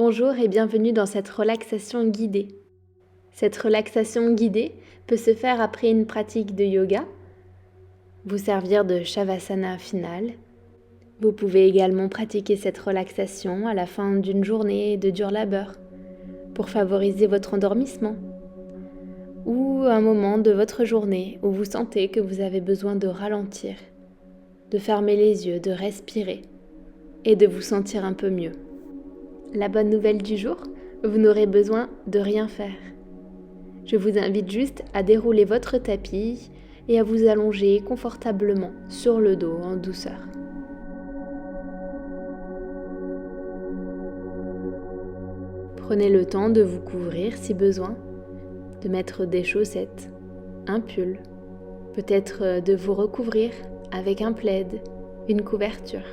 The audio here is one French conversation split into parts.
Bonjour et bienvenue dans cette relaxation guidée. Cette relaxation guidée peut se faire après une pratique de yoga, vous servir de Shavasana final. Vous pouvez également pratiquer cette relaxation à la fin d'une journée de dur labeur pour favoriser votre endormissement ou un moment de votre journée où vous sentez que vous avez besoin de ralentir, de fermer les yeux, de respirer et de vous sentir un peu mieux. La bonne nouvelle du jour, vous n'aurez besoin de rien faire. Je vous invite juste à dérouler votre tapis et à vous allonger confortablement sur le dos en douceur. Prenez le temps de vous couvrir si besoin, de mettre des chaussettes, un pull, peut-être de vous recouvrir avec un plaid, une couverture.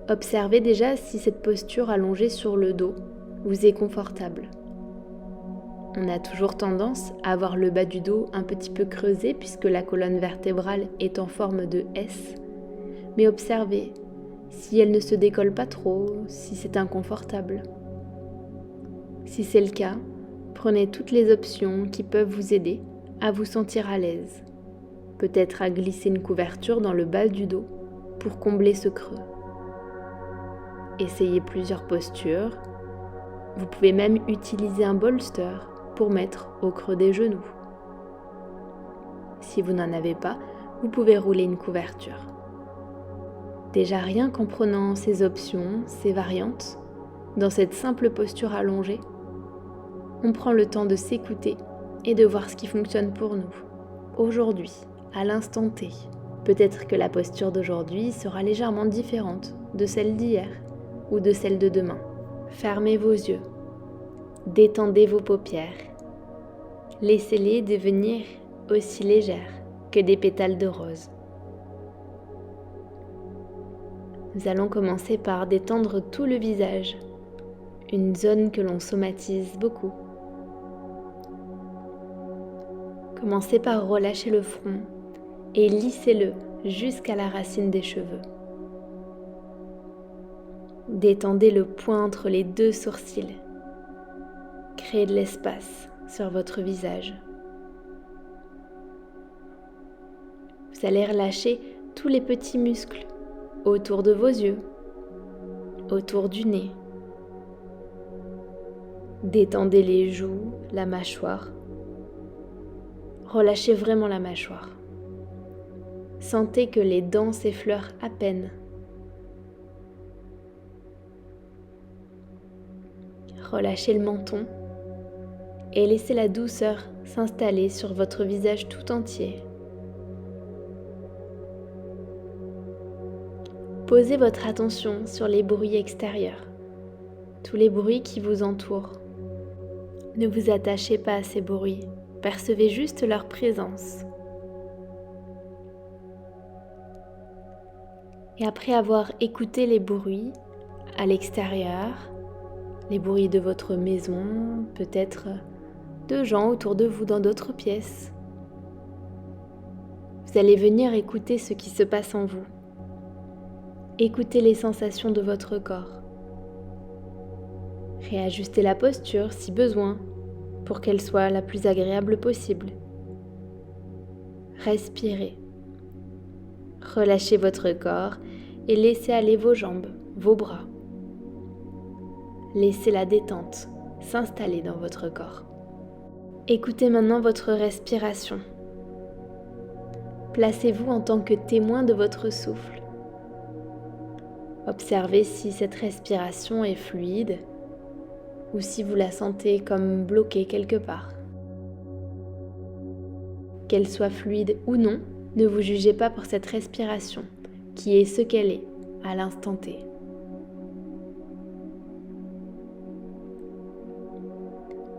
Observez déjà si cette posture allongée sur le dos vous est confortable. On a toujours tendance à avoir le bas du dos un petit peu creusé puisque la colonne vertébrale est en forme de S. Mais observez si elle ne se décolle pas trop, si c'est inconfortable. Si c'est le cas, prenez toutes les options qui peuvent vous aider à vous sentir à l'aise. Peut-être à glisser une couverture dans le bas du dos pour combler ce creux. Essayez plusieurs postures. Vous pouvez même utiliser un bolster pour mettre au creux des genoux. Si vous n'en avez pas, vous pouvez rouler une couverture. Déjà rien qu'en prenant ces options, ces variantes, dans cette simple posture allongée, on prend le temps de s'écouter et de voir ce qui fonctionne pour nous. Aujourd'hui, à l'instant T, peut-être que la posture d'aujourd'hui sera légèrement différente de celle d'hier ou de celle de demain. Fermez vos yeux, détendez vos paupières, laissez-les devenir aussi légères que des pétales de rose. Nous allons commencer par détendre tout le visage, une zone que l'on somatise beaucoup. Commencez par relâcher le front et lissez-le jusqu'à la racine des cheveux. Détendez le poing entre les deux sourcils. Créez de l'espace sur votre visage. Vous allez relâcher tous les petits muscles autour de vos yeux, autour du nez. Détendez les joues, la mâchoire. Relâchez vraiment la mâchoire. Sentez que les dents s'effleurent à peine. Relâchez le menton et laissez la douceur s'installer sur votre visage tout entier. Posez votre attention sur les bruits extérieurs, tous les bruits qui vous entourent. Ne vous attachez pas à ces bruits, percevez juste leur présence. Et après avoir écouté les bruits à l'extérieur, les bruits de votre maison, peut-être de gens autour de vous dans d'autres pièces, vous allez venir écouter ce qui se passe en vous. Écoutez les sensations de votre corps. Réajustez la posture si besoin pour qu'elle soit la plus agréable possible. Respirez. Relâchez votre corps et laissez aller vos jambes, vos bras. Laissez la détente s'installer dans votre corps. Écoutez maintenant votre respiration. Placez-vous en tant que témoin de votre souffle. Observez si cette respiration est fluide ou si vous la sentez comme bloquée quelque part. Qu'elle soit fluide ou non, ne vous jugez pas pour cette respiration, qui est ce qu'elle est à l'instant T.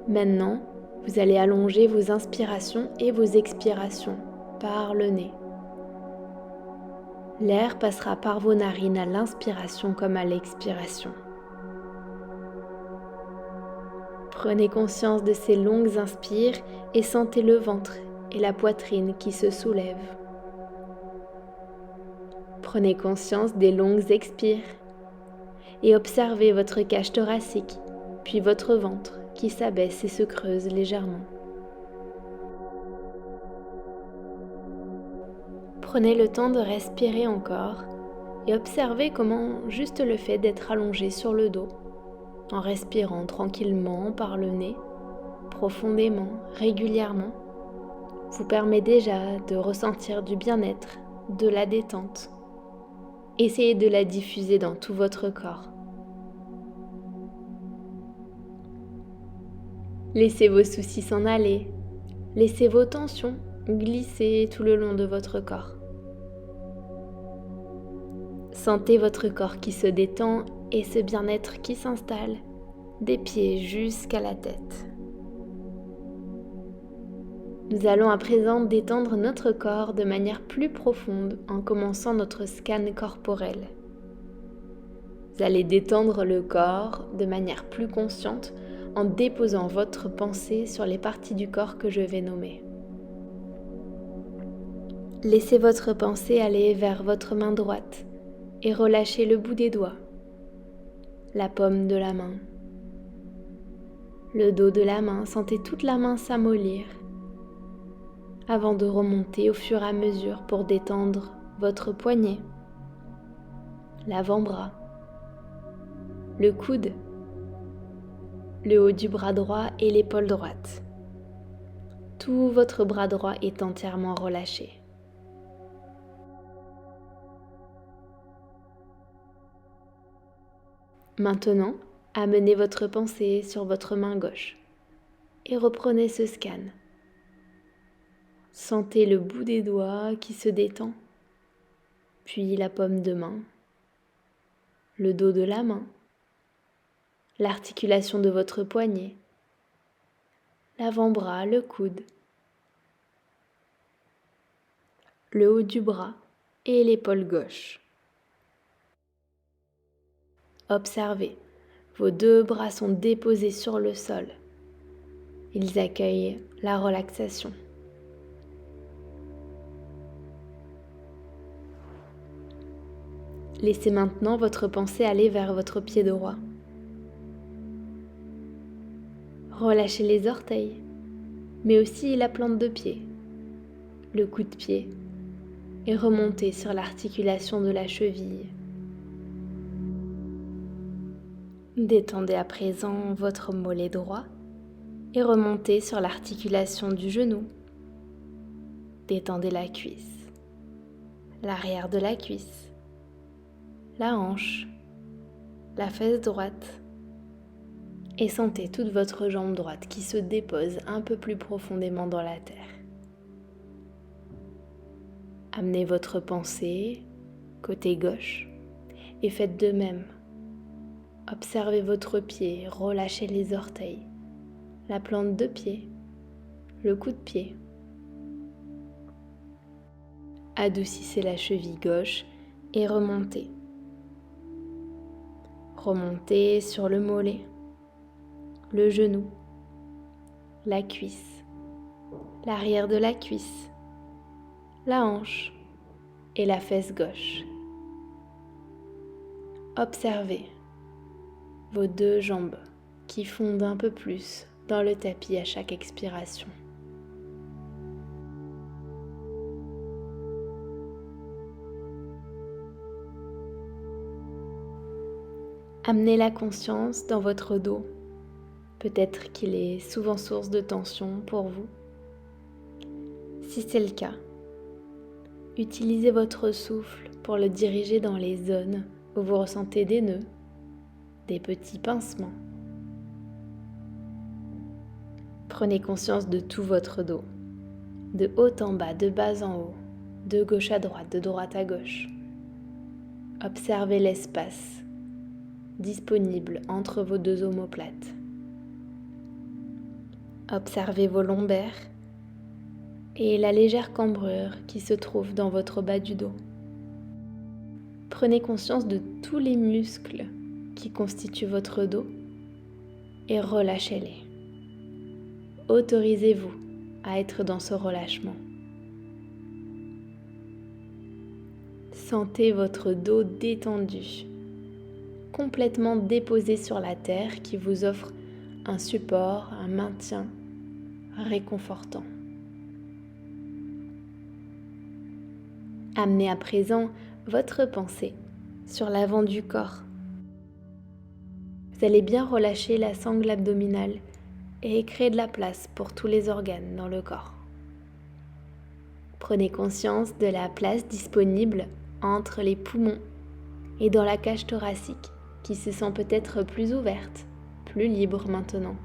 Maintenant, vous allez allonger vos inspirations et vos expirations par le nez. L'air passera par vos narines à l'inspiration comme à l'expiration. Prenez conscience de ces longues inspires et sentez le ventre et la poitrine qui se soulèvent. Prenez conscience des longues expires et observez votre cage thoracique, puis votre ventre qui s'abaisse et se creuse légèrement. Prenez le temps de respirer encore et observez comment juste le fait d'être allongé sur le dos, en respirant tranquillement par le nez, profondément, régulièrement, vous permet déjà de ressentir du bien-être, de la détente. Essayez de la diffuser dans tout votre corps. Laissez vos soucis s'en aller, laissez vos tensions glisser tout le long de votre corps. Sentez votre corps qui se détend et ce bien-être qui s'installe, des pieds jusqu'à la tête. Nous allons à présent détendre notre corps de manière plus profonde en commençant notre scan corporel. Vous allez détendre le corps de manière plus consciente en déposant votre pensée sur les parties du corps que je vais nommer. Laissez votre pensée aller vers votre main droite et relâchez le bout des doigts, la paume de la main, le dos de la main, sentez toute la main s'amollir avant de remonter au fur et à mesure pour détendre votre poignet, l'avant-bras, le coude, le haut du bras droit et l'épaule droite. Tout votre bras droit est entièrement relâché. Maintenant, amenez votre pensée sur votre main gauche et reprenez ce scan. Sentez le bout des doigts qui se détend, puis la paume de main, le dos de la main, l'articulation de votre poignet, l'avant-bras, le coude, le haut du bras et l'épaule gauche. Observez, vos deux bras sont déposés sur le sol. Ils accueillent la relaxation. Laissez maintenant votre pensée aller vers votre pied droit. Relâchez les orteils, mais aussi la plante de pied, le coup de pied, et remontez sur l'articulation de la cheville. Détendez à présent votre mollet droit et remontez sur l'articulation du genou. Détendez la cuisse, l'arrière de la cuisse, la hanche, la fesse droite et sentez toute votre jambe droite qui se dépose un peu plus profondément dans la terre. Amenez votre pensée côté gauche et faites de même. Observez votre pied, relâchez les orteils, la plante de pied, le coup de pied. Adoucissez la cheville gauche et remontez. Remontez sur le mollet, le genou, la cuisse, l'arrière de la cuisse, la hanche et la fesse gauche. Observez vos deux jambes qui fondent un peu plus dans le tapis à chaque expiration. Amenez la conscience dans votre dos. Peut-être qu'il est souvent source de tension pour vous. Si c'est le cas, utilisez votre souffle pour le diriger dans les zones où vous ressentez des nœuds, des petits pincements. Prenez conscience de tout votre dos, de haut en bas, de bas en haut, de gauche à droite, de droite à gauche. Observez l'espace disponible entre vos deux omoplates. Observez vos lombaires et la légère cambrure qui se trouve dans votre bas du dos. Prenez conscience de tous les muscles qui constituent votre dos et relâchez-les. Autorisez-vous à être dans ce relâchement. Sentez votre dos détendu. complètement déposé sur la terre qui vous offre un support, un maintien réconfortant. Amenez à présent votre pensée sur l'avant du corps. Vous allez bien relâcher la sangle abdominale et créer de la place pour tous les organes dans le corps. Prenez conscience de la place disponible entre les poumons et dans la cage thoracique qui se sent peut-être plus ouverte, plus libre maintenant.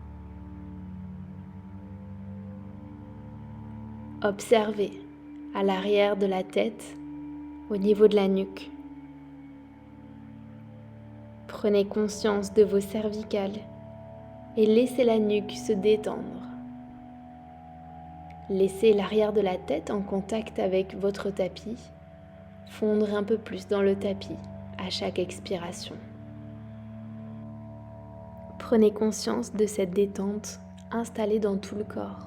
Observez à l'arrière de la tête, au niveau de la nuque. Prenez conscience de vos cervicales et laissez la nuque se détendre. Laissez l'arrière de la tête en contact avec votre tapis, fondre un peu plus dans le tapis à chaque expiration. Prenez conscience de cette détente installée dans tout le corps.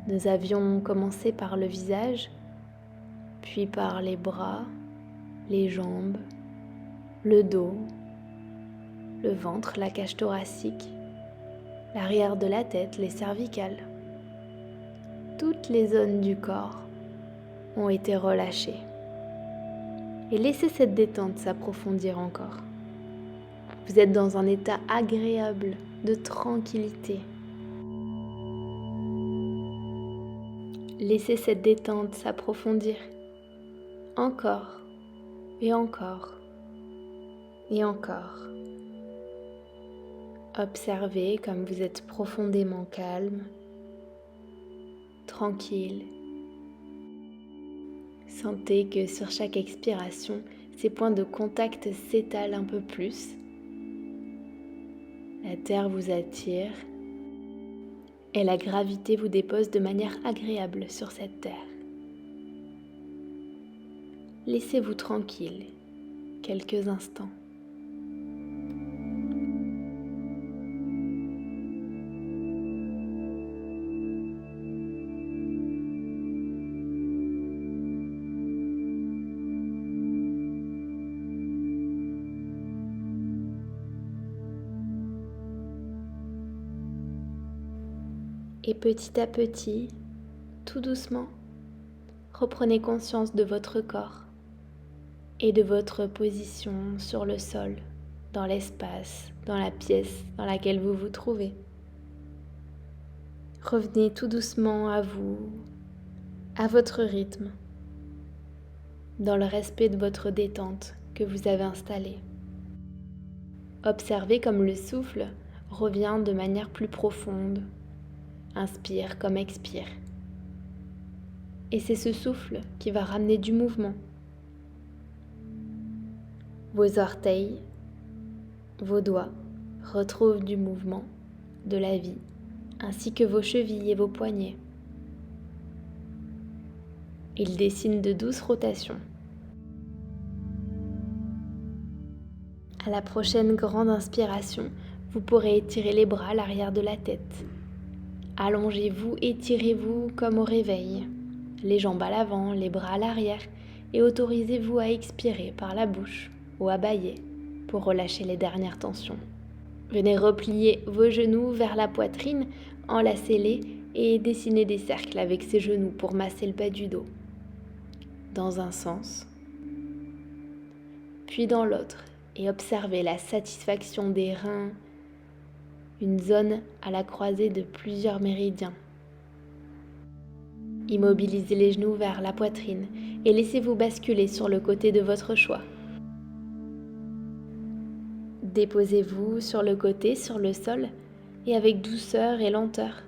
Nous avions commencé par le visage, puis par les bras, les jambes, le dos, le ventre, la cage thoracique, l'arrière de la tête, les cervicales. Toutes les zones du corps ont été relâchées. Et laissez cette détente s'approfondir encore. Vous êtes dans un état agréable de tranquillité. Laissez cette détente s'approfondir encore et encore et encore. Observez comme vous êtes profondément calme, tranquille. Sentez que sur chaque expiration, ces points de contact s'étalent un peu plus. La terre vous attire et la gravité vous dépose de manière agréable sur cette terre. Laissez-vous tranquille quelques instants. Et petit à petit, tout doucement, reprenez conscience de votre corps et de votre position sur le sol, dans l'espace, dans la pièce dans laquelle vous vous trouvez. Revenez tout doucement à vous, à votre rythme, dans le respect de votre détente que vous avez installée. Observez comme le souffle revient de manière plus profonde. Inspire comme expire. Et c'est ce souffle qui va ramener du mouvement. Vos orteils, vos doigts retrouvent du mouvement, de la vie, ainsi que vos chevilles et vos poignets. Ils dessinent de douces rotations. À la prochaine grande inspiration, vous pourrez étirer les bras à l'arrière de la tête. Allongez-vous, étirez-vous comme au réveil, les jambes à l'avant, les bras à l'arrière et autorisez-vous à expirer par la bouche ou à bâiller pour relâcher les dernières tensions. Venez replier vos genoux vers la poitrine, enlacez-les et dessinez des cercles avec ces genoux pour masser le bas du dos. Dans un sens, puis dans l'autre et observez la satisfaction des reins, une zone à la croisée de plusieurs méridiens. Immobilisez les genoux vers la poitrine et laissez-vous basculer sur le côté de votre choix. Déposez-vous sur le côté, sur le sol, et avec douceur et lenteur,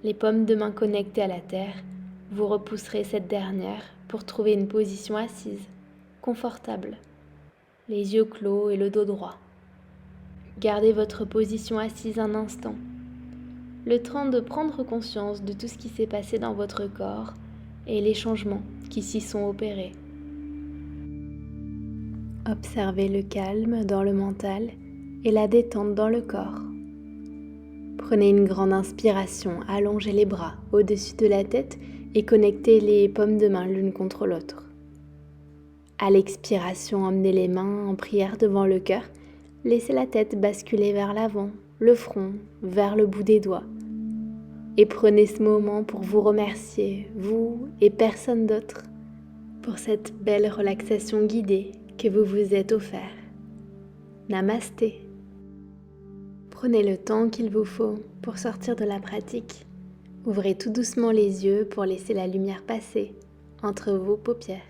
les paumes de main connectées à la terre, vous repousserez cette dernière pour trouver une position assise, confortable, les yeux clos et le dos droit. Gardez votre position assise un instant, le temps de prendre conscience de tout ce qui s'est passé dans votre corps et les changements qui s'y sont opérés. Observez le calme dans le mental et la détente dans le corps. Prenez une grande inspiration, allongez les bras au-dessus de la tête et connectez les paumes de main l'une contre l'autre. À l'expiration, emmenez les mains en prière devant le cœur Laissez la tête basculer vers l'avant, le front vers le bout des doigts. Et prenez ce moment pour vous remercier, vous et personne d'autre, pour cette belle relaxation guidée que vous vous êtes offert. Namasté. Prenez le temps qu'il vous faut pour sortir de la pratique. Ouvrez tout doucement les yeux pour laisser la lumière passer entre vos paupières.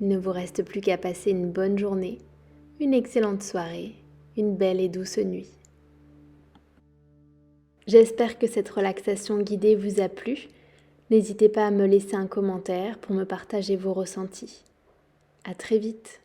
Il ne vous reste plus qu'à passer une bonne journée, une excellente soirée, une belle et douce nuit. J'espère que cette relaxation guidée vous a plu. N'hésitez pas à me laisser un commentaire pour me partager vos ressentis. À très vite.